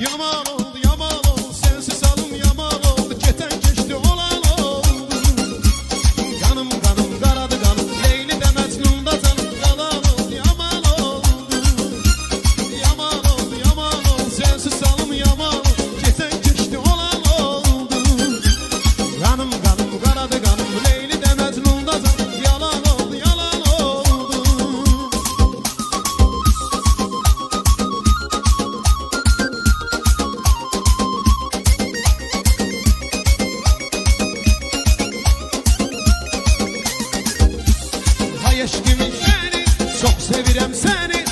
Yaman oldu, yaman oldu, sensiz halım yaman oldu. Geçen geçti olan oldu. Kanım kanım karadı kanım, Leyli de Mecnun da canım. Yalan oldu, yaman oldu. Yaman oldu, yaman oldu, sensiz halım yaman oldu. Geçen geçti olan oldu. Kanım kanım karadı kanım, Leyli de Mecnun da canım. Yalan oldu, yalan oldu. Hay eşkimin seni, çok sevirem seni.